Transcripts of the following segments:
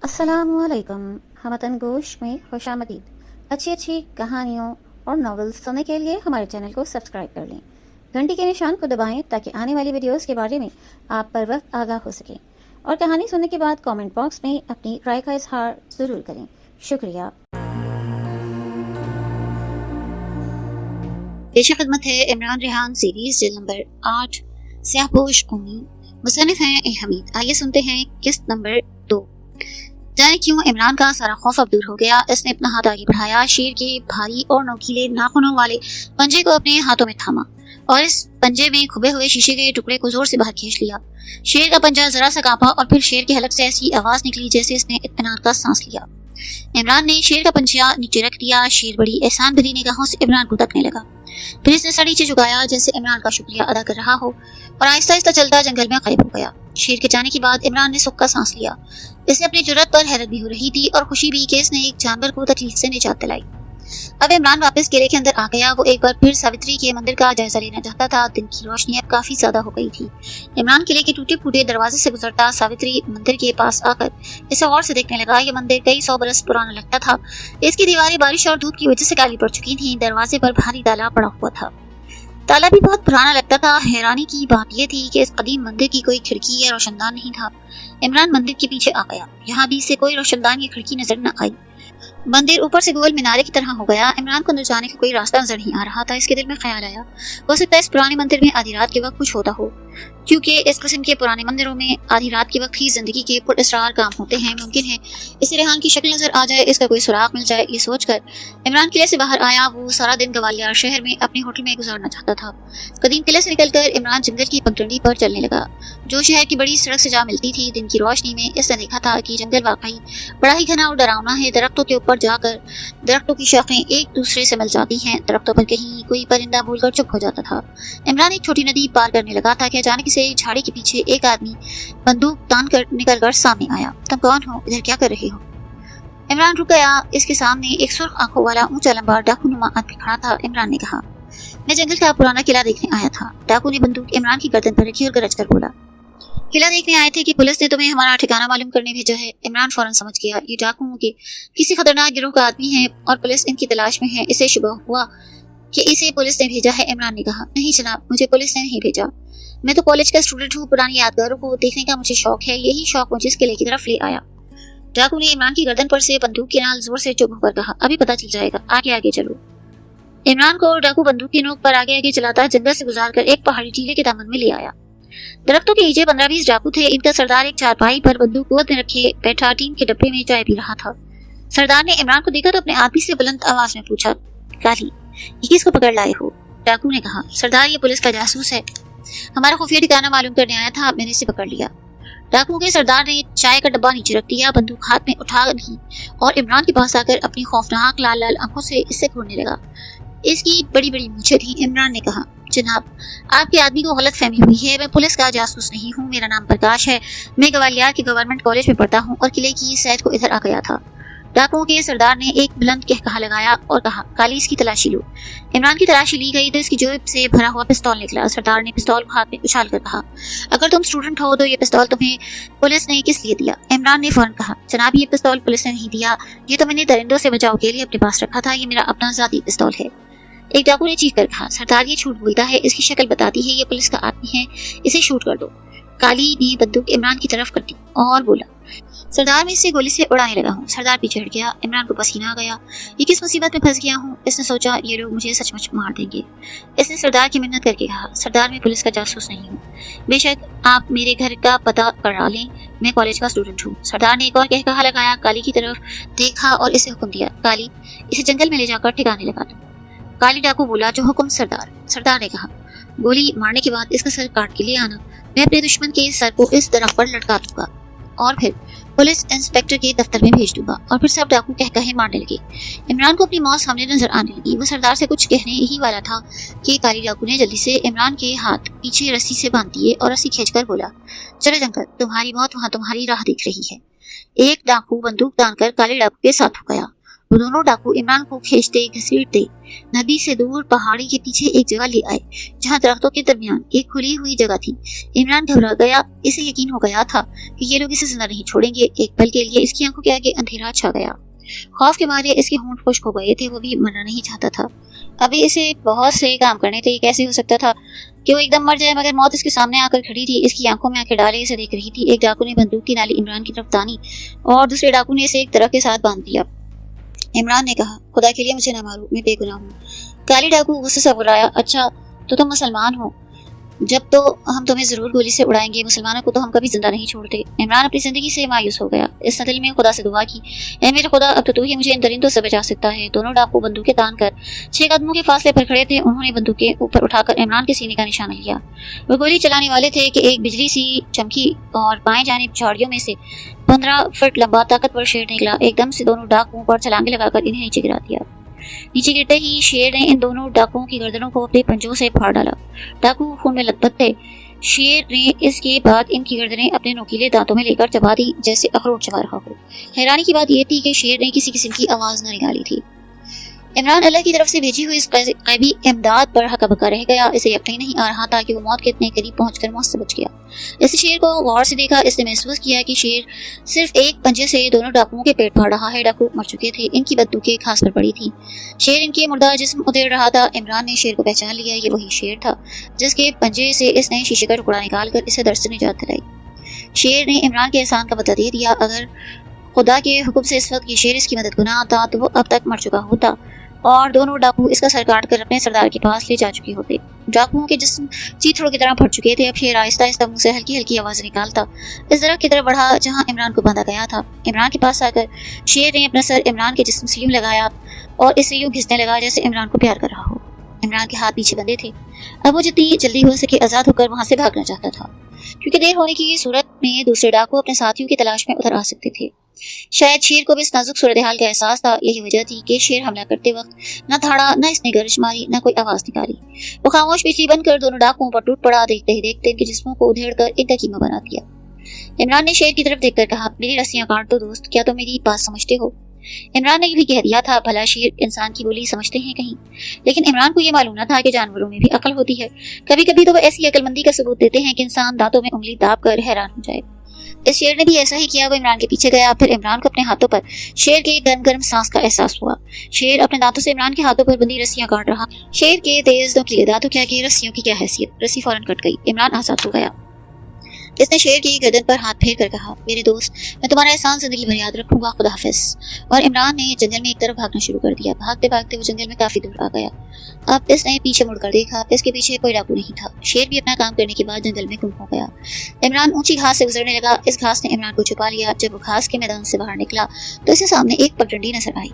अस्सलामुअलैकुम। हमतन गोश में खुशामदीद। अच्छी अच्छी कहानियों और नॉवेल्स सुनने के लिए हमारे चैनल को सब्सक्राइब कर लें। घंटी के निशान को दबाएं ताकि आने वाली वीडियोस के बारे में आप पर वक्त आगाह हो सकें। और कहानी सुनने के बाद कमेंट बॉक्स में अपनी राय का इजहार ज़रूर करें। शुक्रिया। पेश खिदमत है इमरान रेहान सीरीज जिल्द नंबर 8 स्याहपोश उम्मीद। मुसन्निफ हैं ए हमीद। आइए सुनते हैं किस्त नंबर 2। जाने क्यों इमरान का सारा खौफ अब दूर हो गया। इसने अपना हाथ आगे बढ़ाया, शेर के भारी और नोकीले नाखूनों वाले पंजे को अपने हाथों में थामा और इस पंजे में खुबे हुए शीशे के टुकड़े को जोर से बाहर खींच लिया। शेर का पंजा जरा सा कांपा और फिर शेर के हलक से ऐसी आवाज निकली जैसे इसने इत्मीनान का सांस लिया। इमरान ने शेर का पंजा नीचे रख दिया। शेर बड़ी एहसान भरी निगाहों से इमरान को तकने लगा। फिर इसने सर नीचे झुकाया जैसे इमरान का शुक्रिया अदा कर रहा हो और आहिस्ता आहिस्ता चलता जंगल में गायब हो गया। शेर के जाने के बाद इमरान ने सुख का सांस लिया। इसे अपनी जुर्रत पर हैरत भी हो रही थी और खुशी भी कि इसने एक जानवर को तकलीफ से निजात दिलाई। अब इमरान वापस किले के अंदर आ गया। वो एक बार फिर सावित्री के मंदिर का जायजा लेना चाहता था। दिन की रोशनी अब काफी ज्यादा हो गई थी। इमरान किले के टूटे फूटे दरवाजे से गुजरता सावित्री मंदिर के पास आकर इसे गौर से देखने लगा। यह मंदिर कई 100 बरस पुराना लगता था। इसकी दीवारें बारिश और धूप की वजह से काली पड़ चुकी थी। दरवाजे पर भारी ताला पड़ा हुआ था। ताला भी बहुत पुराना लगता था। हैरानी की बात यह थी कि इस कदीम मंदिर की कोई खिड़की या रोशनदान नहीं था। इमरान मंदिर के पीछे आ गया। यहाँ भी इसे कोई रोशनदान या खिड़की नजर न आई। मंदिर ऊपर से गोल मीनारे की तरह हो गया। इमरान को अंदर जाने का कोई रास्ता नजर नहीं आ रहा था। इसके दिल में ख्याल आया, हो सकता है इस पुराने मंदिर में आधी रात के वक्त कुछ होता हो, क्योंकि इस किस्म के पुराने मंदिरों में आधी रात के वक्त ही जिंदगी के पुरअसरार काम होते हैं। मुमकिन है इसे रेहान की शक्ल नजर आ जाए, इसका कोई सुराग मिल जाए। ये सोचकर इमरान किले से बाहर आया। वो सारा दिन ग्वालियर शहर में अपने होटल में गुजारना चाहता था। कदीम किले से निकलकर इमरान जंगल की पगडंडी पर चलने लगा जो शहर की बड़ी सड़क से जा मिलती थी। दिन की रोशनी में इसने देखा था कि जंगल वाकई बड़ा ही घना और डरावना है। दरख्तों के ऊपर जाकर दरख्तों की शाखें एक दूसरे से मिल जाती हैं। दरख्तों पर कहीं कोई परिंदा भूलकर चुप हो जाता था। इमरान एक छोटी नदी पार करने लगा था कि अचानक से झाड़ी के पीछे एक आदमी बंदूक तान कर निकल कर सामने आया। तुम कौन हो? इधर क्या कर रहे हो? इमरान रुक गया। इसके सामने एक सुर्ख आंखों वाला ऊंचा लंबा डाकू नुमा आदमी खड़ा था। इमरान ने कहा, मैं जंगल का पुराना किला देखने आया था। डाकू ने बंदूक इमरान की गर्दन पर रखी और गरज कर बोला, किला देखने आए थे कि पुलिस ने तुम्हें हमारा ठिकाना मालूम करने भेजा है? इमरान फौरन समझ गया ये डाकुओं के किसी खतरनाक गिरोह का आदमी है और पुलिस इनकी तलाश में है। इसे शुबह हुआ कि इसे पुलिस ने भेजा है। इमरान ने कहा, नहीं जनाब, मुझे पुलिस ने नहीं भेजा। मैं तो कॉलेज का स्टूडेंट हूँ। पुरानी यादगारों को देखने का मुझे शौक है। यही शौक मुझे इस किले की तरफ ले आया। डाकू ने इमरान की गर्दन पर से बंदूक के नाल जोर से चुप होकर कहा, अभी पता चल जाएगा, आगे आगे चलो। इमरान को डाकू बंदूक की नोक पर आगे आगे चलाता जंगल से गुजारकर एक पहाड़ी टीले के दामन में ले आया। दरख्तों के नीचे 15-20 डाकू थे। इनका सरदार एक चारपाई पर बंदूक गोद में रखे बैठा टीन के डब्बे में चाय पी रहा था। सरदार ने इमरान को देखा तो अपने आदमी से बुलंद आवाज में पूछा, काली, ये किसको पकड़ लाए हो? डाकू ने कहा, सरदार, ये पुलिस का जासूस है, हमारा खुफिया ठिकाना मालूम करने आया था, मैंने इसे पकड़ लिया। डाकू के सरदार ने चाय का डब्बा नीचे रख दिया, बंदूक हाथ में उठा ली और इमरान के पास आकर अपनी खौफनाक लाल लाल आंखों से इससे घूरने लगा। इसकी बड़ी बड़ी मूंछें थी। इमरान ने कहा, जनाब, आपके आदमी को गलत फहमी हुई है। मैं पुलिस का जासूस नहीं हूँ। मेरा नाम प्रकाश है। मैं ग्वालियर के गवर्नमेंट कॉलेज में पढ़ता हूँ और किले की सैर को इधर आ गया था। डाकुओं के सरदार ने एक बुलंद कहकहा लगाया और कहा, काली, इसकी तलाशी लो। इमरान की तलाशी ली गई तो इसकी जेब से भरा हुआ पिस्तौल निकला। सरदार ने पिस्तौल को हाथ में उछाल कर कहा, अगर तुम स्टूडेंट हो तो ये पिस्तौल तुम्हें पुलिस ने किस लिए दिया? इमरान ने फौरन कहा, जनाब, ये पिस्तौल पुलिस ने नहीं दिया, ये तो मैंने दरिंदों से बचाव के लिए अपने पास रखा था। ये मेरा अपना जाती पिस्तौल है। एक डाकू ने चीख कर कहा, सरदार, ये झूठ बोलता है, इसकी शक्ल बताती है, ये पुलिस का आदमी है, इसे शूट कर दो। काली ने बंदूक इमरान की तरफ कर दी और बोला, सरदार, मैं इसे गोली से उड़ाने लगा हूँ। सरदार पीछे हट गया। इमरान को पसीना आ गया। ये किस मुसीबत में फंस गया हूँ? इसने सोचा, ये लोग मुझे सचमुच मार देंगे। इसने सरदार की मिन्नत करके कहा, सरदार, मैं पुलिस का जासूस नहीं हूँ। बेशक आप मेरे घर का पता करा लें, मैं कॉलेज का स्टूडेंट हूँ। सरदार ने एक और कहकहा लगाया, काली की तरफ देखा और इसे हुक्म दिया, काली, इसे जंगल में ले जाकर ठिकाने लगा दो। काली डाकू बोला, जो हुक्म सरदार। सरदार ने कहा, गोली मारने के बाद इसका सर काट के ले आना। मैं अपने दुश्मन के सर को इस दरख्त पर लटका दूंगा और फिर पुलिस इंस्पेक्टर के दफ्तर में भेज दूंगा। और फिर सब डाकू कह कहे मारने लगे। इमरान को अपनी मौत सामने नजर आने लगी। वो सरदार से कुछ कहने ही वाला था कि काली डाकू ने जल्दी से इमरान के हाथ पीछे रस्सी से बांध दिए और रस्सी खींचकर बोला, चलो जंगल, तुम्हारी मौत वहाँ तुम्हारी राह देख रही है। एक डाकू बंदूक तान कर काले डाकू के साथ हो गया वो दोनों डाकू इमरान को खींचते घसीटते नदी से दूर पहाड़ी के पीछे एक जगह ले आए जहाँ दरख्तों के दरमियान एक खुली हुई जगह थी। इमरान घबरा गया। इसे यकीन हो गया था कि ये लोग इसे जिंदा नहीं छोड़ेंगे। एक पल के लिए इसकी आंखों के आगे अंधेरा छा गया। खौफ के मारे इसके होंठ खुश्क हो गए थे। वो भी मरना नहीं चाहता था। अभी इसे बहुत से काम करने थे। कैसे हो सकता था कि वो एकदम मर जाए, मगर मौत इसके सामने आकर खड़ी थी। इसकी आंखों में आंखें डाले इसे देख रही थी। एक डाकू ने बंदूक की नाली इमरान की तरफ तानी और दूसरे डाकू ने इसे एक तरह के साथ बांध दिया। इमरान ने कहा, खुदा के लिए मुझे ना मारो, मैं बेगुनाह हूँ। काली डाकू गुस्से से बुलाया, अच्छा तो तुम मुसलमान हो, जब तो हम तुम्हें जरूर गोली से उड़ाएंगे। मुसलमानों को तो हम कभी जिंदा नहीं छोड़ते। इमरान अपनी जिंदगी से मायूस हो गया। इस दिल में खुदा से दुआ की, ऐ मेरे खुदा, अब तो तू ही मुझे इन दरिंदों से बचा सकता है। दोनों डाकू बंदूकें तान कर 6 कदमों के फासले पर खड़े थे। उन्होंने बंदूकें ऊपर उठाकर इमरान के सीने का निशाना लिया। वो गोली चलाने वाले थे कि एक बिजली सी चमकी और बाएं जानिब झाड़ियों में से 15 फुट लंबा ताकतवर शेर निकला। एकदम से दोनों डाकुओं पर छलांगे लगाकर इन्हें नीचे गिरा दिया। नीचे गिरते ही शेर ने इन दोनों डाकुओं की गर्दनों को अपने पंजों से फाड़ डाला। डाकू खून में लथपथ थे। शेर ने इसके बाद इनकी गर्दनें अपने नोकीले दांतों में लेकर चबा दी जैसे अखरोट चबा रहा हो। हैरानी की बात यह थी कि शेर ने किसी किस्म की आवाज न निकाली थी। इमरान अल्लाह की तरफ से भेजी हुई इस गैबी इमदाद पर हका बका रह गया। इसे यकीन नहीं आ रहा था कि वो मौत के इतने करीब पहुंचकर मौत से बच गया। इस शेर को गौर से देखा। इसने महसूस किया कि शेर सिर्फ एक पंजे से दोनों डाकुओं के पेट फाड़ रहा है। डाकू मर चुके थे। इनकी बंदूकें घास पर पड़ी थी। शेर इनके मुर्दा जिस्म उधेड़ रहा था। इमरान ने शेर को पहचान लिया। ये वही शेर था जिसके पंजे से इसने शीशे का टुकड़ा निकाल कर इसे दर्द से निजात दिलाई। शेर ने इमरान के एहसान का बदला दे दिया। अगर खुदा के हुक्म से इस वक्त ये शेर इसकी मदद को न आता तो वो अब तक मर चुका होता और दोनों डाकू इसका सर काट कर अपने सरदार के पास ले जा चुके होते। डाकुओं के जिस्म चीथड़ों की तरह फट चुके थे। अब शेर आहिस्ता आहिस्ता मुंह से हल्की हल्की आवाज निकालता इस दरख्त की तरफ बढ़ा जहां इमरान को बांधा गया था। इमरान के पास आकर शेर ने अपना सर इमरान के जिस्म से यूं लगाया और इसे यूं घिसने लगा जैसे इमरान को प्यार कर रहा हो। इमरान के हाथ पीछे बंधे थे। अब वो जितनी जल्दी हो सके आजाद होकर वहां से भागना चाहता था, क्योंकि देर होने की सूरत में दूसरे डाकू अपने साथियों की तलाश में उधर आ सकते थे। शायद शेर को भी इस नाजुक सूरत हाल का एहसास था। यही वजह थी कि शेर हमला करते वक्त न धाड़ा, न इसने गर्ज मारी, न कोई आवाज निकाली। वो खामोश बिजली बनकर दोनों डाकुओं पर टूट पड़ा। देखते ही देखते इनके जिस्मों को उधेड़ कर इनका कीमा बना दिया। इमरान ने शेर की तरफ देखकर कहा, मेरी रस्सियां काट दो दोस्त, क्या तुम मेरी बात समझते हो? इमरान ने भी कह दिया था, भला शेर इंसान की बोली समझते हैं कहीं? लेकिन इमरान को यह मालूम न था कि जानवरों में भी अकल होती है। कभी कभी तो वो ऐसी अकलमंदी का सबूत देते हैं कि इंसान दांतों में उंगली दाब कर हैरान हो जाए। इस शेर ने भी ऐसा ही किया। वो इमरान के पीछे गया। फिर इमरान को अपने हाथों पर शेर के गर्म गर्म सांस का एहसास हुआ। शेर अपने दांतों से इमरान के हाथों पर बंधी रस्सियां काट रहा। शेर के तेज नुकीले दांतों क्या की रस्सियों की क्या हैसियत। रस्सी फौरन कट गई। इमरान आजाद हो गया। इसने शेर की गर्दन पर हाथ फेर कर कहा, मेरे दोस्त, मैं तुम्हारा एहसान जिंदगी भर याद रखूंगा, खुदा हाफिज। और इमरान ने जंगल में एक तरफ भागना शुरू कर दिया। भागते भागते वो जंगल में काफी दूर आ गया। अब इसने पीछे मुड़कर देखा। इसके पीछे कोई डाकू नहीं था। शेर भी अपना काम करने के बाद जंगल में गुम हो गया। इमरान ऊंची घास से गुजरने लगा। इस घास ने इमरान को छुपा लिया। जब वो घास के मैदान से बाहर निकला तो इसे सामने एक पगडंडी नजर आई।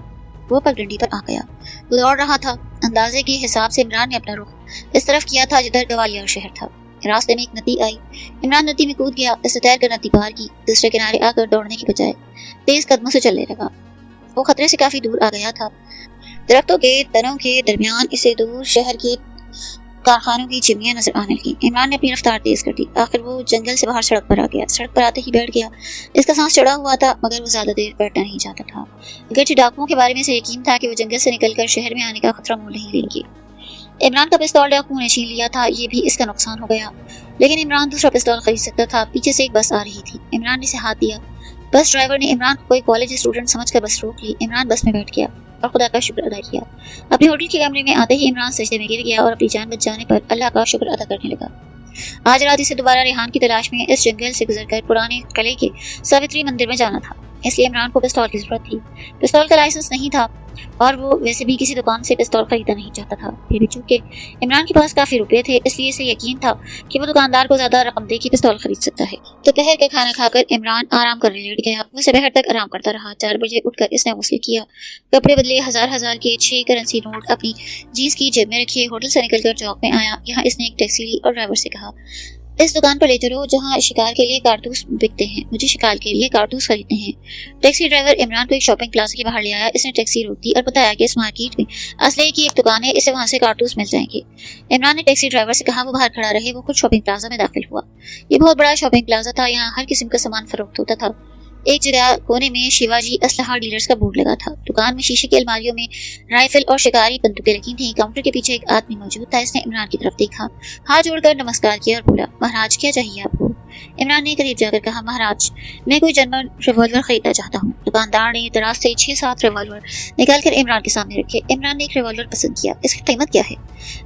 वो पगडंडी पर आ गया। वो दौड़ रहा था। अंदाजे के हिसाब से इमरान ने अपना रुख इस तरफ किया था जिधर ग्वालियर शहर था। रास्ते में एक नदी आई। इमरान नदी में कूद गया। इसे तैर कर नदी पार की। दूसरे किनारे आकर दौड़ने की बजाय तेज कदमों से चलने लगा। वो खतरे से काफी दूर आ गया था। दरख्तों के तनों के दरमियान इसे दूर शहर के कारखानों की चिमनियां नजर आने लगी। इमरान ने अपनी रफ्तार तेज कर दी। आखिर वो जंगल से बाहर सड़क पर आ गया। सड़क पर आते ही बैठ गया। इसका सांस चढ़ा हुआ था, मगर वो ज्यादा देर बैठना नहीं चाहता था। अगरचे डाकुओं के बारे में से यकीन था कि वो जंगल से निकलकर शहर में आने का खतरा मोल नहीं लेंगे। इमरान का पिस्तौल डाकुओं ने छीन लिया था। ये भी इसका नुकसान हो गया। लेकिन इमरान दूसरा पिस्तौल खरीद सकता था। पीछे से एक बस आ रही थी। इमरान ने इसे हाथ दिया। बस ड्राइवर ने इमरान को कोई कॉलेज स्टूडेंट समझकर बस रोक ली। इमरान बस में बैठ गया और खुदा का शुक्र अदा किया। अपने होटल के कमरे में आते ही इमरान सजदे में गिर गया और अपनी जान बच जाने पर अल्लाह का शुक्र अदा करने लगा। आज रात इसे दोबारा रेहान की तलाश में इस जंगल से गुजरकर पुराने किले के सावित्री मंदिर में जाना था। इसलिए इमरान को पिस्तौल की जरूरत थी। पिस्तौल का लाइसेंस नहीं था और वो वैसे भी किसी दुकान से पिस्तौल खरीदना नहीं चाहता था। फिर भी चूंकि इमरान के पास काफी रुपए थे, इसलिए इसे यकीन था कि वो दुकानदार को ज्यादा रकम दे के पिस्तौल खरीद सकता है। दोपहर का खाना खाकर इमरान आराम करने लेट गया। वो सुबह तक आराम करता रहा। 4 बजे उठकर इसने गुस्ल किया, कपड़े बदले, हजार के 6 करेंसी नोट अपनी जीन्स की जेब में रखे, होटल से निकलकर चौक में आया। यहाँ इसने एक टैक्सी ली और ड्राइवर से कहा, इस दुकान पर ले चलो जहाँ शिकार के लिए कारतूस बिकते हैं। मुझे शिकार के लिए कारतूस खरीदने हैं। टैक्सी ड्राइवर इमरान को एक शॉपिंग प्लाजा के बाहर ले आया। इसने टैक्सी रोक दी और बताया कि इस मार्केट में असले की एक दुकान है, इसे वहां से कारतूस मिल जाएंगे। इमरान ने टैक्सी ड्राइवर से कहा वो बाहर खड़ा रहे। वो खुद शॉपिंग प्लाजा में दाखिल हुआ। ये बहुत बड़ा शॉपिंग प्लाजा था। यहाँ हर किस्म का सामान फरोख्त होता था। एक जगह कोने में शिवाजी असलहा डीलर्स का बोर्ड लगा था। दुकान में शीशे की अलमारियों में राइफल और शिकारी बंदूकें रखी थी। काउंटर के पीछे एक आदमी मौजूद था। इसने इमरान की तरफ देखा, हाथ जोड़कर नमस्कार किया और बोला, महाराज क्या चाहिए आपको? इमरान ने करीब जाकर कहा, महाराज मैं कोई जर्मन रिवॉल्वर खरीदना चाहता हूँ। दुकानदार ने दराज से 6-7 रिवॉल्वर निकालकर इमरान के सामने रखे। इमरान ने एक रिवॉल्वर पसंद किया। इसकी कीमत क्या है?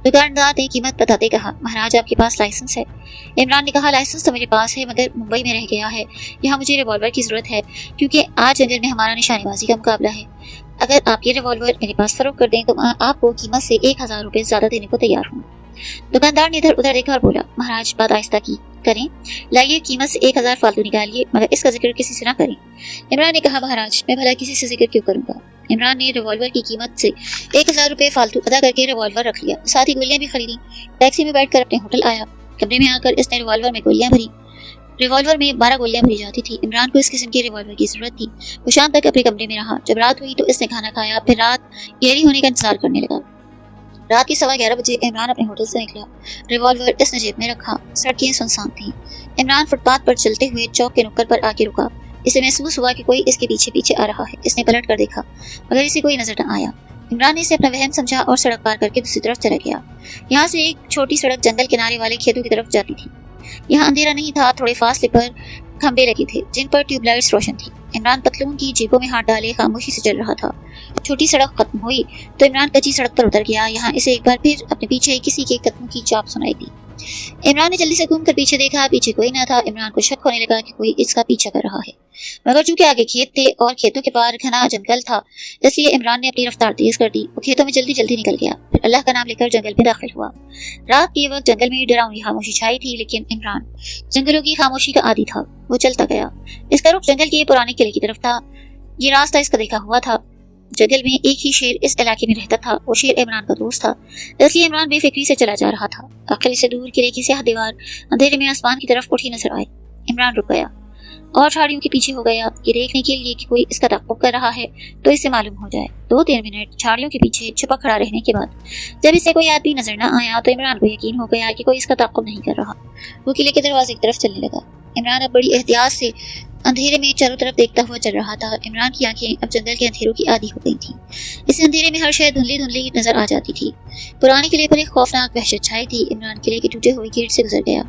दुकानदार ने कीमत बताते कहा, महाराज आपके पास लाइसेंस है? इमरान ने कहा, लाइसेंस तो मेरे पास है मगर मुंबई में रह गया है। यहाँ मुझे रिवॉल्वर की जरूरत है क्योंकि आज जंगल में हमारा निशानेबाजी का मुकाबला है। अगर आप ये रिवॉल्वर मेरे पास फरोख्त कर दें तो मैं आपको कीमत से 1000 रुपए ज्यादा देने को तैयार हूँ। दुकानदार ने इधर उधर देखा और बोला, महाराज बात आहिस्ता की करें, लाइए कीमत से 1000 फालतू निकालिए मगर इसका जिक्र किसी से ना करें। इमरान ने कहा, महाराज मैं भला किसी से जिक्र क्यों करूंगा? इमरान ने रिवॉल्वर की कीमत से 1000 रुपए फालतू अदा करके रिवॉल्वर रख लिया। साथ ही गोलियां भी खरीदी। टैक्सी में बैठकर अपने होटल आया। कमरे में आकर इसने रिवॉल्वर में गोलियां भरी। रिवॉल्वर में 12 गोलियां भरी जाती थी। इमरान को इस किस्म के रिवॉल्वर की जरूरत थी। वो शाम तक अपने कमरे में रहा। जब रात हुई तो इसने खाना खाया, फिर रात गहरी होने का इंतजार करने लगा। रात के 11:15 बजे इमरान अपने होटल से निकला। रिवॉल्वर इसने जेब में रखा। सड़कें सुनसान थीं। इमरान फुटपाथ पर चलते हुए चौक के नुक्कड़ पर आके रुका। इसे महसूस हुआ कि कोई इसके पीछे पीछे आ रहा है। इसने पलट कर देखा मगर इसे कोई नजर न आया। इमरान ने इसे अपना वहम समझा और सड़क पार करके दूसरी तरफ चला गया। यहाँ से एक छोटी सड़क जंगल किनारे वाले खेतों की तरफ जाती थी। यहाँ अंधेरा नहीं था। थोड़े फासले पर खंबे लगे थे जिन पर ट्यूबलाइट्स रोशन थी। इमरान पतलून की जेबों में हाथ डाले खामोशी से चल रहा था। छोटी सड़क खत्म हुई तो इमरान कच्ची सड़क पर उतर गया। यहाँ इसे एक बार फिर अपने पीछे किसी के कदमों की चाप सुनाई दी। इमरान ने जल्दी से घूमकर पीछे देखा। पीछे कोई ना था। इमरान को शक होने लगा कि कोई इसका पीछा कर रहा है मगर चूंकि आगे खेत थे और खेतों के पार घना जंगल था इसलिए इमरान ने अपनी रफ्तार तेज कर दी। वो खेतों में जल्दी जल्दी निकल गया। फिर अल्लाह का नाम लेकर जंगल में दाखिल हुआ। रात के वक्त जंगल में डरावनी खामोशी छाई थी लेकिन इमरान जंगलों की खामोशी का आदी था। वो चलता गया। इसका रुख जंगल के पुराने किले की तरफ था। ये रास्ता इसका देखा हुआ था। जंगल में एक ही शेर इस इलाके में रहता था। वो शेर इमरान का दोस्त था इसलिए इमरान बेफिक्री से चला जा रहा था। आखिर से दूर किले की स्याह दीवार अंधेरे में आसमान की तरफ उठी नजर आई। इमरान रुक गया और झाड़ियों के पीछे हो गया ये देखने के लिए कि कोई इसका ताक़ुब कर रहा है तो इसे मालूम हो जाए। 2-3 मिनट झाड़ियों के पीछे छुपा खड़ा रहने के बाद जब इसे कोई आदमी नजर न आया तो इमरान को यकीन हो गया कि कोई इसका ताक़ुब नहीं कर रहा। वो किले के दरवाजे की तरफ चलने लगा। इमरान अब बड़ी एहतियात से अंधेरे में चारों तरफ देखता हुआ चल रहा था। इमरान की आंखें अब जंगल के अंधेरों की आदी हो गई थीं। इस अंधेरे में हर शय धुंधली धुंधली नजर आ जाती थी। पुराने किले पर एक खौफनाक वहशत छाई थी। इमरान किले के टूटे हुए गेट से गुजर गया।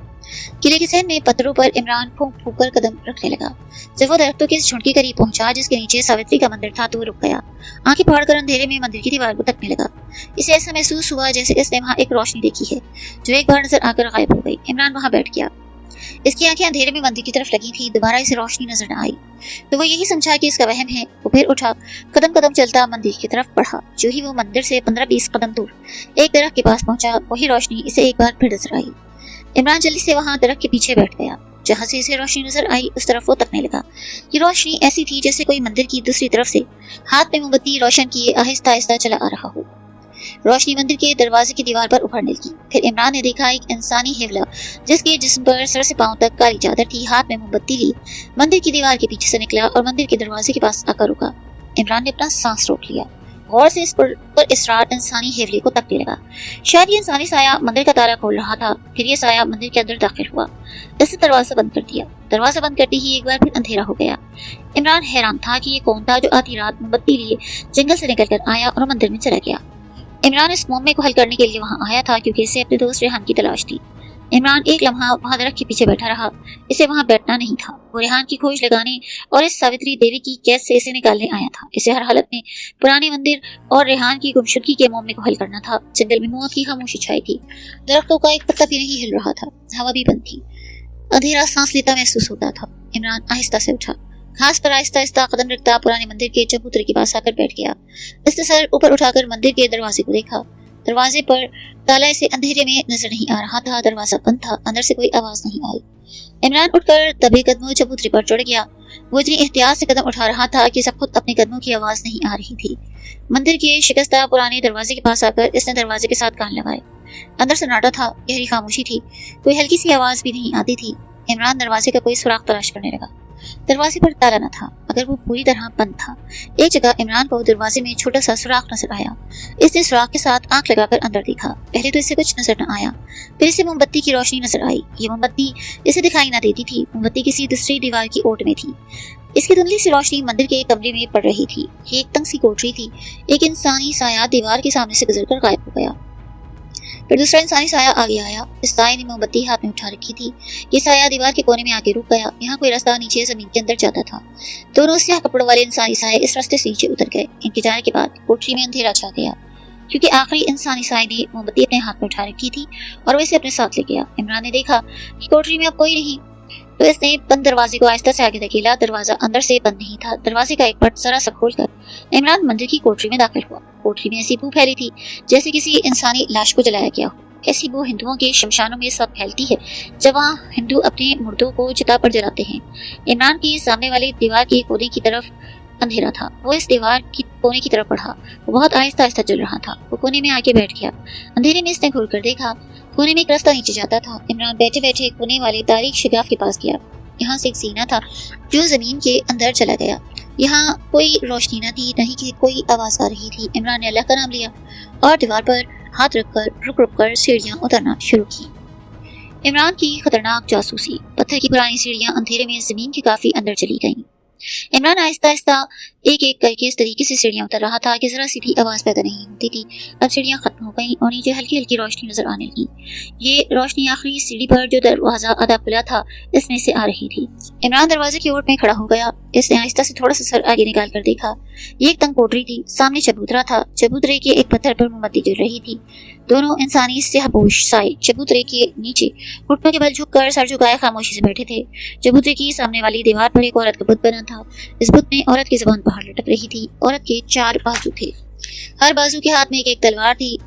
किले के सहन में पत्थरों पर इमरान फूंक फूंक कर कदम रखने लगा। जब वो दरख्तों के झुंड के करीब पहुंचा जिसके नीचे सावित्री का मंदिर था तो वो रुक गया। आंखें फाड़कर अंधेरे में मंदिर की दीवार को तकने लगा। इसे ऐसा महसूस हुआ जैसे इसने वहां एक रोशनी देखी है जो एक बार नजर आकर गायब हो गई। इमरान वहां बैठ गया। इसकी आंखें अंधेरे में मंदिर की तरफ लगी थी। दोबारा इसे रोशनी नजर न आई तो वो यही समझा कि इसका वहम है। वो फिर उठा, कदम कदम चलता मंदिर की तरफ बढ़ा। जो ही वो मंदिर से 15-20 कदम दूर एक दरख्त के पास पहुंचा वही रोशनी इसे एक बार फिर नजर आई। इमरान जल्दी से वहां दरख्त के पीछे बैठ गया। जहां से इसे रोशनी नजर आई उस तरफ वो तकने लगा। ये रोशनी ऐसी थी जैसे कोई मंदिर की दूसरी तरफ से हाथ में मोमबत्ती रोशन किए आहिस्ता आहिस्ता चला आ रहा हो। रोशनी मंदिर के दरवाजे की दीवार पर उभरने लगी। फिर इमरान ने देखा एक इंसानी हिवला जिसके जिस्म पर सर से पांव तक काली चादर थी, हाथ में मोमबत्ती ली, मंदिर की दीवार के पीछे से निकला और मंदिर के दरवाजे के पास आकर रुका। इमरान ने अपना सांस रोक लिया। गौर से इस पर इसरार इंसानी हेवले को तकने लगा। शायद ये इंसानी साया मंदिर का ताला खोल रहा था। फिर ये साया मंदिर के अंदर दाखिल हुआ। इसने दरवाजा बंद कर दिया। दरवाजा बंद करते ही एक बार फिर अंधेरा हो गया। इमरान हैरान था कि ये कौन था जो आधी रात मोमबत्ती लिए जंगल से निकल कर आया और मंदिर में चला गया। इमरान इस मुअम्मे को हल करने के लिए वहां आया था क्योंकि इसे अपने दोस्त रेहान की तलाश थी। इमरान एक लम्हा वहां दरख्त के पीछे बैठा रहा। इसे वहां बैठना नहीं था। वो रेहान की खोज लगाने और इस सावित्री देवी की कैद से इसे निकालने आया था। इसे हर हालत में पुराने मंदिर और रेहान की गुमशुदगी के मुअम्मे को हल करना था। जंगल में मौत की खामोशी छाई थी। दरख्तों का एक पत्ता भी नहीं हिल रहा था। हवा भी बंद थी। अंधेरा सांस लेता महसूस होता था। इमरान आहिस्ता से उठा। घास पर आहिस्ता आहिस्ता कदम रखता पुराने मंदिर के चबूतरे के पास आकर बैठ गया। इसने सर ऊपर उठाकर मंदिर के दरवाजे को देखा। दरवाजे पर ताला इसे अंधेरे में नजर नहीं आ रहा था। दरवाजा बंद था। अंदर से कोई आवाज नहीं आई। इमरान उठकर दबे कदमों चबूतरे पर चढ़ गया। वो इतनी एहतियात से कदम उठा रहा था कि सब खुद अपने कदमों की आवाज नहीं आ रही थी। मंदिर के शिकस्ता पुराने दरवाजे के पास आकर इसने दरवाजे के साथ कान लगाए। अंदर सन्नाटा था। गहरी खामोशी थी। कोई हल्की सी आवाज भी नहीं आती थी। इमरान दरवाजे का कोई सुराग तलाश करने लगा। दरवाजे पर ताला न था मगर वो पूरी तरह बंद था। एक जगह इमरान को दरवाजे में छोटा सा सुराग नजर आया। इसने सुराग के साथ आंख लगाकर अंदर देखा। पहले तो इसे कुछ नजर न आया। फिर इसे मोमबत्ती की रोशनी नजर आई। ये मोमबत्ती इसे दिखाई न देती थी। मोमबत्ती किसी दूसरी दीवार की ओट में थी। इसकी धुंधली सी रोशनी मंदिर के कमरे में पड़ रही थी। ये एक तंग सी कोठरी थी। एक इंसानी साया दीवार के सामने से गुजरकर गायब हो गया। फिर दूसरा इंसानी साया आगे आया। इस साये ने मोमबत्ती हाथ में उठा रखी थी। ये साया दीवार के कोने में आके रुक गया। यहाँ कोई रास्ता नीचे जमीन के अंदर जाता था। दोनों स्याह कपड़ों वाले इंसानी साये इस रास्ते से नीचे उतर गए। इनके जाने के बाद कोठरी में अंधेरा छा गया, क्योंकि आखिरी इंसानी साये ने मोमबत्ती अपने हाथ में उठा रखी थी और वैसे अपने साथ ले गया। इमरान ने देखा कि कोठरी में अब कोई नहीं, तो इसने बंद दरवाजे को आहिस्ता से आगे धकेला। दरवाजा अंदर से बंद नहीं था। दरवाजे का एक पट जरा सा खोलकर इमरान मंदिर की कोठरी में दाखिल हुआ। कोठरी में ऐसी बू फैली थी जैसे किसी इंसानी लाश को जलाया गया हो। ऐसी बू हिंदुओं के शमशानों में सब फैलती है जब वहाँ हिंदू अपने मुर्दों को चिता पर जलाते हैं। इमरान की सामने वाली दीवार के कोने की तरफ अंधेरा था। वो इस दीवार की कोने की तरफ बढ़ा। वो बहुत आहिस्ता आहिस्ता जल रहा था। वो कोने में आके बैठ गया। अंधेरे में इसने घूरकर देखा, कोने में एक रास्ता नीचे जाता था। इमरान बैठे बैठे कोने वाले तारीख शिगाफ के पास गया। यहाँ से एक सीना था जो जमीन के अंदर चला गया। यहाँ कोई रोशनी न थी, नहीं कि कोई आवाज आ रही थी। इमरान ने अल्लाह का नाम लिया और दीवार पर हाथ रखकर रुक रुक कर सीढ़ियाँ उतरना शुरू की। इमरान की खतरनाक जासूसी। पत्थर की पुरानी सीढ़ियाँ अंधेरे में जमीन के काफी अंदर चली गईं। इमरान आहिस्ता आहिस्ता एक एक करके इस तरीके से सीढ़ियाँ उतर रहा था कि जरा सी भी आवाज पैदा नहीं होती थी। अब सीढ़ियाँ खत्म हो गईं और नीचे हल्की हल्की रोशनी नजर आने लगी। ये रोशनी आखिरी सीढ़ी पर जो दरवाजा आधा खुला था इसमें से आ रही थी। इमरान दरवाजे की ओर में खड़ा हो गया। इसने आहिस्ता से थोड़ा सा सर आगे निकाल कर देखा। ये एक तंग कोठरी थी। सामने चबूतरा था। चबूतरे के एक पत्थर पर मोमबत्ती जल रही थी। दोनों इंसानी स्याहपोश साए चबूतरे के नीचे घुटनों के बल झुककर सर झुकाए खामोशी से बैठे थे। चबूतरे की सामने वाली दीवार पर एक औरत का बुत बना था। इस बुत में औरत की जुबान बाहर लटक रही थी। औरत के 4 बाजू थे। हर बाजू के हाथ में एक तलवार थी।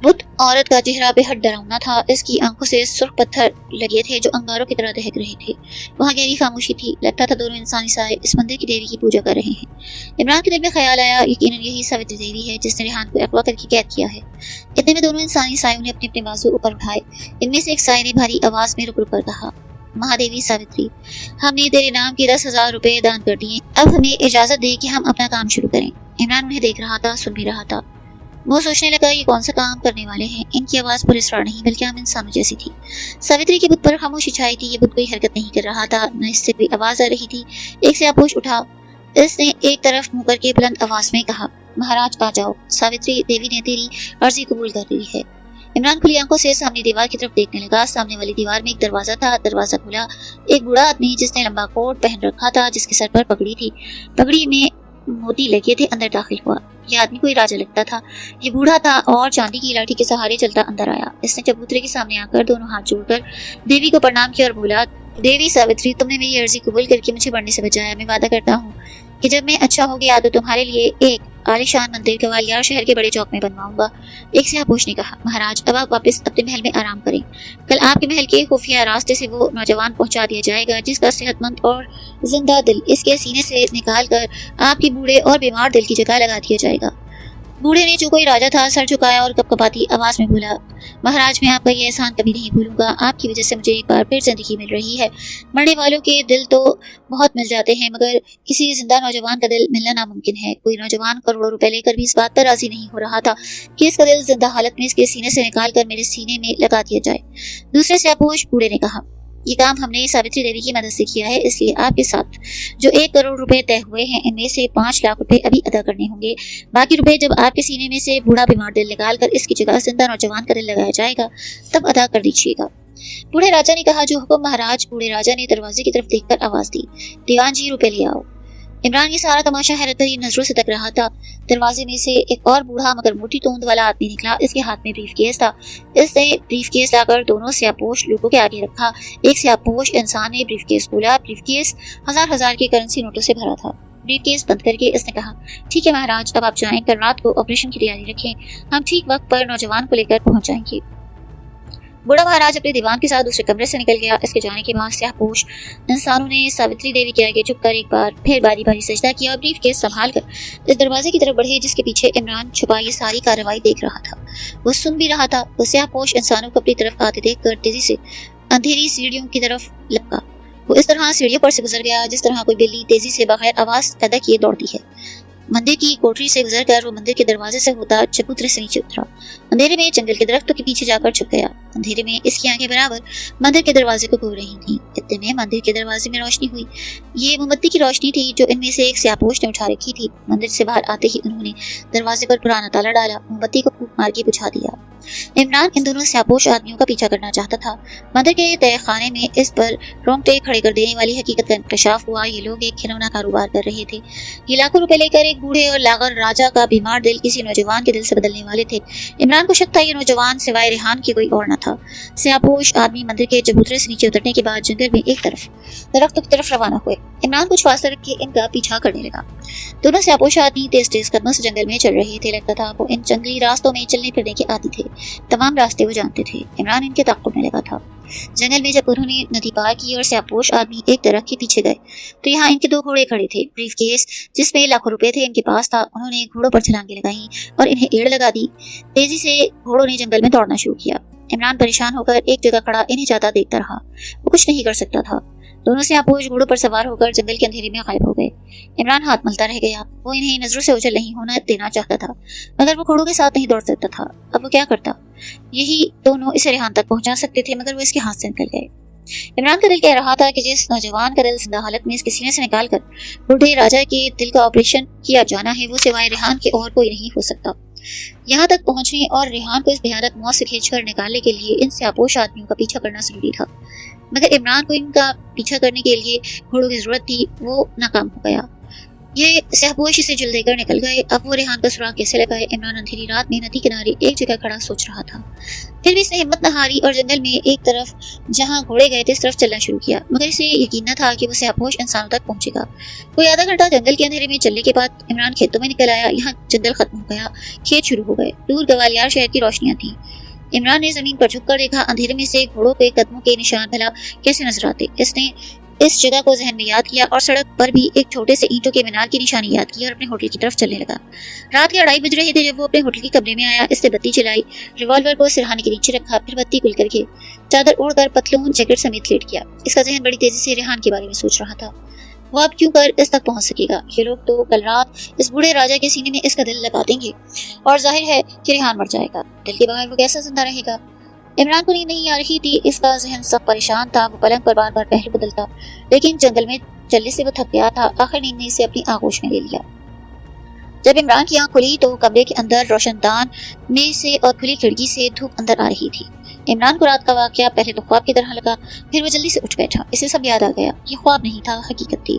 बुत औरत का चेहरा बेहद डरावना था। इसकी आंखों से सुर्ख पत्थर लगे थे जो अंगारों की तरह दहक रहे थे। वहाँ गहरी खामोशी थी। लगता था दोनों इंसानी साए इस मंदिर की देवी की पूजा कर रहे हैं। इमरान के दिल में ख्याल आया, यकीनन यही सावित्री देवी है जिसने रेहान को अगवा करके कैद किया है। इतने में दोनों इंसानी सायों ने अपने अपने बाजू ऊपर उठाए। इनमें से एक साए ने भारी आवाज में रुक रुक कर कहा, महादेवी सावित्री, हमने तेरे नाम के 10,000 रुपए दान कर दिए। अब हमें इजाजत दे कि हम अपना काम शुरू करें। इमरान उन्हें देख रहा था, सुन भी रहा था। वो सोचने लगा ये कौन सा काम करने वाले हैं। इनकी आवाज पुलिसवार नहीं बल्कि आम इंसानों जैसी थी। सावित्री के बुत पर खामोशी छाई थी। ये बुत कोई हरकत नहीं कर रहा था, न इससे कोई आवाज आ रही थी। एक से आपोश उठा। इसने एक तरफ मुंह करके बुलंद आवाज में कहा, महाराज आ जाओ, सावित्री देवी ने तेरी अर्जी कबूल कर ली है। इमरान खुली आंखों से सामने दीवार की तरफ देखने लगा। सामने वाली दीवार में एक दरवाजा था। दरवाजा खुला। एक बूढ़ा आदमी जिसने लंबा कोट पहन रखा था, जिसके सर पर पगड़ी थी, पगड़ी में मोती लगे थे, अंदर दाखिल हुआ। यह आदमी कोई राजा लगता था। ये बूढ़ा था और चांदी की लाठी के सहारे चलता अंदर आया। इसने चबूतरे के सामने आकर दोनों हाथ जोड़कर देवी को प्रणाम किया और बोला, देवी सावित्री, तुमने मेरी अर्जी कबूल करके मुझे मरने से बचाया। मैं वादा करता हूँ कि जब मैं अच्छा हो गया तो तुम्हारे लिए एक आलीशान मंदिर ग्वालियर शहर के बड़े चौक में बनवाऊंगा। एक स्याहपोश ने कहा, महाराज अब आप वापस अपने महल में आराम करें। कल आपके महल के खुफिया रास्ते से वो नौजवान पहुंचा दिया जाएगा जिसका सेहतमंद और जिंदा दिल इसके सीने से निकाल कर आपके बूढ़े और बीमार दिल की जगह लगा दिया जाएगा। बूढ़े ने जो कोई राजा था सर झुकाया और कपकपाती आवाज में बोला, महाराज मैं आपका ये एहसान कभी नहीं भूलूंगा। आपकी वजह से मुझे एक बार फिर जिंदगी मिल रही है। मरने वालों के दिल तो बहुत मिल जाते हैं, मगर किसी जिंदा नौजवान का दिल मिलना नामुमकिन है। कोई नौजवान करोड़ों रुपए लेकर भी इस बात पर राजी नहीं हो रहा था कि इसका दिल जिंदा हालत में इसके सीने से निकाल कर मेरे सीने में लगा दिया जाए। दूसरे स्याहपोश बूढ़े ने कहा, ये काम हमने सावित्री देवी की मदद से किया है, इसलिए आपके साथ जो 1 करोड़ रुपए तय हुए हैं इनमें से 5 लाख रुपए अभी अदा करने होंगे। बाकी रुपए जब आपके सीने में से बूढ़ा बीमार दिल निकाल कर इसकी जगह जिंदा नौजवान का दिल लगाया जाएगा तब अदा कर दीजिएगा। बूढ़े राजा ने कहा, जो हुक्म महाराज। बूढ़े राजा ने दरवाजे की तरफ देखकर आवाज दी, दीवान जी रुपए ले आओ। इमरान ये सारा तमाशा हैरत भरी नजरों से तक रहा था। दरवाजे में से एक और बूढ़ा मगर मोटी तोंद वाला आदमी निकला। इसके हाथ में ब्रीफ केस था। इसने ब्रीफ केस लाकर दोनों स्याहपोश लोगों के आगे रखा। एक स्याहपोश इंसान ने ब्रीफ केस खोला। ब्रीफ केस हजार के करेंसी नोटों से भरा था। ब्रीफ केस बंद करके इसने कहा, ठीक है महाराज, अब आप जाएं। कल रात को ऑपरेशन की तैयारी रखें। हम ठीक वक्त पर नौजवान को लेकर पहुंच जाएंगे। बूढ़ा महाराज अपने दीवान के साथ दूसरे कमरे से निकल गया। इसके जाने के बाद स्याहपोश इंसानों ने सावित्री देवी के आगे झुककर एक बार फिर बारी बारी सजदा किया और ब्रीफ केस संभाल कर इस दरवाजे की तरफ बढ़े जिसके पीछे इमरान छुपा ये सारी कार्रवाई देख रहा था। वो सुन भी रहा था। वो स्याहपोश इंसानों को अपनी तरफ आते देख कर तेजी से अंधेरी सीढ़ियों की तरफ लपका। वो इस तरह सीढ़ियों पर से गुजर गया जिस तरह कोई बिल्ली तेजी से बगैर आवाज पैदा किए दौड़ती है। मंदिर की कोठरी से गुजरकर वो मंदिर के दरवाजे से होता चबूतरे से नीचे उतरा। اندھیرے میں جنگل کے درختوں کے پیچھے جا کر چھپ گیا۔ اندھیرے میں اس کی آنکھیں برابر مندر کے دروازے کو گھور رہی تھیں۔ اتنے میں مندر کے دروازے میں روشنی ہوئی۔ یہ موم بتی کی روشنی تھی جو ان میں سے ایک سیاہپوش نے اٹھا رکھی تھی۔ مندر سے باہر آتے ہی انہوں نے دروازے پر پرانا تالا ڈالا، موم بتی کو پھونک مار کے بجھا دیا۔ عمران ان دونوں سیاہپوش آدمیوں کا پیچھا کرنا چاہتا تھا۔ مندر کے تہہ خانے میں اس پر رونگٹے کھڑے کر دینے والی حقیقت کا انکشاف ہوا۔ یہ لوگ ایک کھلونا کاروبار کر رہے تھے۔ یہ لاکھوں روپے لے کر ایک بوڑھے اور لاغر راجا کا بیمار دل کسی نوجوان کے دل سے بدلنے والے تھے۔ عمران کو شک تھا یہ نوجوان سوائے ریحان کے کوئی اور نہ تھا۔ سیاہپوش آدمی مندر کے چبوترے سے نیچے اترنے کے بعد جنگل میں ایک طرف درختوں کی طرف روانہ ہوئے۔ عمران کچھ فاصلہ رکھ کے ان کا پیچھا کرنے لگا۔ دونوں سیاہپوش آدمی تیز تیز قدموں سے جنگل میں چل رہے تھے۔ لگتا تھا وہ ان جنگلی راستوں میں چلنے پھرنے کے عادی تھے۔ تمام راستے وہ جانتے تھے۔ عمران ان کے تعاقب میں لگا تھا۔ جنگل میں جب انہوں نے ندی پار کی اور سیاہپوش آدمی ایک درخت کے پیچھے گئے تو یہاں ان کے 2 گھوڑے کھڑے تھے۔ بریف کیس جس میں لاکھوں روپے تھے ان کے پاس تھا۔ انہوں نے گھوڑوں پر چھلانگیں لگائیں اور انہیں ایڑ لگا دی۔ تیزی سے گھوڑوں نے جنگل میں دوڑنا شروع کیا۔ عمران پریشان ہو کر ایک جگہ کھڑا انہیں جاتا دیکھتا رہا۔ وہ کچھ نہیں کر سکتا تھا۔ دونوں سیاہپوش گھوڑوں پر سوار ہو کر جنگل کے اندھیرے میں غائب ہو گئے۔ عمران ہاتھ ملتا رہ گیا۔ وہ انہیں نظروں سے اوجھل نہیں ہونا دینا چاہتا تھا مگر وہ گھوڑوں کے ساتھ نہیں دوڑ سکتا تھا۔ اب وہ کیا کرتا؟ یہی دونوں اسے ریحان تک پہنچا سکتے تھے مگر وہ اس کے ہاتھ سے نکل گئے۔ عمران کا دل کہہ رہا تھا کہ جس نوجوان کا دل زندہ حالت میں اس کے سینے سے نکال کر بوڑھے راجا کے دل کا آپریشن کیا جانا ہے وہ سوائے ریحان کے اور کوئی نہیں ہو سکتا۔ یہاں تک پہنچنے اور ریحان کو اس بھیانک موت سے کھینچ کر نکالنے کے لیے ان سیاہپوش آدمیوں کا پیچھا کرنا ضروری تھا مگر عمران کو ان کا پیچھا کرنے کے لیے گھوڑوں کی ضرورت تھی۔ وہ ناکام ہو گیا۔ یہ سیاہپوش اسے جل دے کر نکل گئے۔ اب وہ ریحان کا سراغ کیسے لگائے؟ عمران اندھیری رات میں ندی کنارے ایک جگہ کھڑا سوچ رہا تھا۔ پھر بھی اس نے ہمت نہ ہاری اور جنگل میں ایک طرف جہاں گھوڑے گئے تھے اس طرف چلنا شروع کیا مگر اسے یقین نہ تھا کہ وہ سیاہپوش انسانوں تک پہنچے گا۔ کوئی آدھا گھنٹہ جنگل کے اندھیرے میں چلنے کے بعد عمران کھیتوں میں نکل آیا۔ یہاں جنگل ختم ہو گیا، کھیت شروع ہو گئے، دور گوالیار شہر کی روشنیاں تھیں۔ عمران نے زمین پر جھک کر دیکھا، اندھیرے میں سے گھوڑوں کے قدموں کے نشان بھلا کیسے نظر آتے۔ اس نے اس جگہ کو ذہن میں یاد کیا اور سڑک پر بھی ایک چھوٹے سے اینٹوں کے مینار کی نشانی یاد کی اور اپنے ہوٹل کی طرف چلنے لگا۔ رات کے 2:30 بج رہے تھے جب وہ اپنے ہوٹل کے کمرے میں آیا۔ اس نے بتی چلائی، ریوالور کو سرہانے کے نیچے رکھا، پھر بتی کل کر کے چادر اوڑھ کر پتلون جیکٹ سمیت لیٹ گیا۔ اس کا ذہن بڑی تیزی سے ریحان کے بارے میں سوچ رہا تھا۔ وہ اب کیوں کر اس تک پہنچ سکے گا؟ یہ لوگ تو کل رات اس بوڑھے راجا کے سینے میں اس کا دل لگا دیں گے اور ظاہر ہے کہ ریحان مر جائے گا۔ دل کے بغیر وہ کیسا زندہ رہے گا؟ عمران کو نیند نہیں آ رہی تھی۔ اس کا ذہن سخت پریشان تھا۔ وہ پلنگ پر بار بار پہلو بدلتا لیکن جنگل میں چلنے سے وہ تھک گیا تھا۔ آخر نیند نے اسے اپنی آغوش میں لے لیا۔ جب عمران کی آنکھ کھلی تو کمرے کے اندر روشن دان میں سے اور کھلی کھڑکی سے دھوپ اندر آ رہی تھی۔ عمران کو رات کا واقعہ پہلے تو خواب کی طرح لگا، پھر وہ جلدی سے اٹھ بیٹھا۔ اسے سب یاد آ گیا۔ یہ خواب نہیں تھا، حقیقت تھی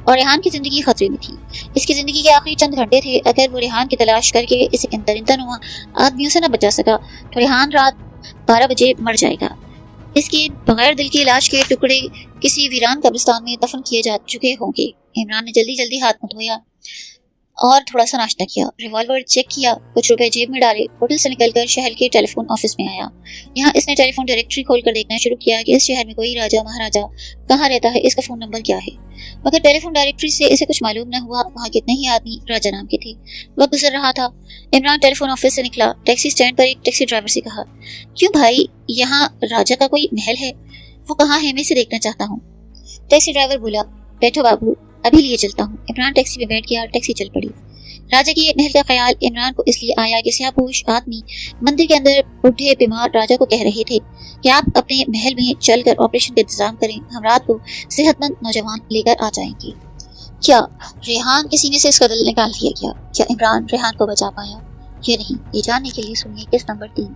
اور ریحان کی زندگی خطرے میں تھی۔ اس کی زندگی کے آخری چند گھنٹے تھے۔ اگر وہ ریحان کی تلاش کر کے اسے ان درندہ نما آدمیوں سے نہ بچا سکا تو ریحان رات 12 بجے مر جائے گا۔ اس کے بغیر دل کے علاج کے ٹکڑے کسی ویران قبرستان میں دفن کیے جا چکے ہوں گے۔ عمران نے جلدی جلدی ہاتھ منہ دھویا اور تھوڑا سا ناشتہ کیا، ریوالور چیک کیا، کچھ روپے جیب میں ڈالے، ہوٹل سے نکل کر شہر کے ٹیلی فون آفس میں آیا۔ یہاں اس نے ٹیلی فون ڈائریکٹری کھول کر دیکھنا شروع کیا کہ اس شہر میں کوئی راجا مہاراجا کہاں رہتا ہے، اس کا فون نمبر کیا ہے، مگر ٹیلی فون ڈائریکٹری سے اسے کچھ معلوم نہ ہوا وہاں کتنے ہی آدمی راجا نام کے تھے۔ وقت گزر رہا تھا۔ عمران ٹیلی فون آفس سے نکلا، ٹیکسی اسٹینڈ پر ایک ٹیکسی ڈرائیور سے کہا، کیوں بھائی یہاں راجا کا کوئی محل ہے؟ وہ کہاں ہے؟ میں اسے دیکھنا چاہتا ہوں۔ ٹیکسی ڈرائیور بولا، بیٹھو بابو، ابھی لیے چلتا ہوں۔ عمران ٹیکسی میں بیٹھ گیا، ٹیکسی چل پڑی۔ راجا کی محل کا خیال عمران کو اس لیے آیا کہ سیاہپوش آدمی مندر کے اندر بوڑھے بیمار راجا کو کہہ رہے تھے کہ آپ اپنے محل میں چل کر آپریشن کا انتظام کریں، ہم رات کو صحت مند نوجوان لے کر آ جائیں گے۔ کیا ریحان کے سینے سے اس کا دل نکال دیا گیا؟ کیا عمران ریحان کو بچا پایا یا نہیں؟ یہ جاننے کے لیے سنیے قسط نمبر 3۔